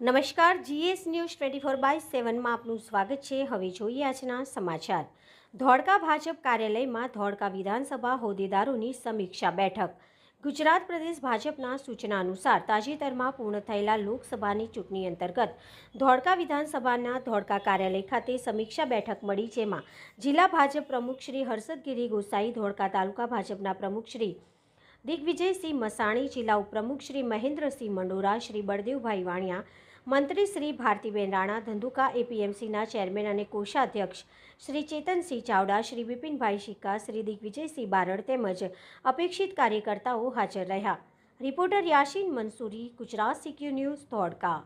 નમસ્કાર, GS news 24/7માં આપનું સ્વાગત છે। હવે જોઈએ આજના સમાચાર। ધોળકા ભાજપ કાર્યાલયમાં ધોળકા વિધાનસભા હોદ્દેદારોની સમીક્ષા બેઠક। ગુજરાત પ્રદેશ ભાજપના સૂચના અનુસાર તાજેતરમાં પૂર્ણ થયેલા લોકસભાની ચૂંટણી અંતર્ગત ધોળકા વિધાનસભાના ધોળકા કાર્યાલય ખાતે સમીક્ષા બેઠક મળી, જેમાં જિલ્લા ભાજપ પ્રમુખ શ્રી હર્ષદગીરી ગોસાઈ, ધોળકા તાલુકા ભાજપના પ્રમુખ શ્રી દિગ્વિજયસિંહ મસાણી, જિલ્લા ઉપપ્રમુખ શ્રી મહેન્દ્રસિંહ મંડોરા, શ્રી બળદેવભાઈ વાણિયા, મંત્રી શ્રી ભારતીબેન રાણા, ધંધુકા એપીએમસીના ચેરમેન અને કોષાધ્યક્ષ શ્રી ચેતનસિંહ ચાવડા, શ્રી બિપિનભાઈ શિક્કા, શ્રી દિગ્વિજયસિંહ બારડ તેમજ અપેક્ષિત કાર્યકર્તાઓ હાજર રહ્યા। Reporter Yasin Mansuri, Gujarat CQ news, Dholka.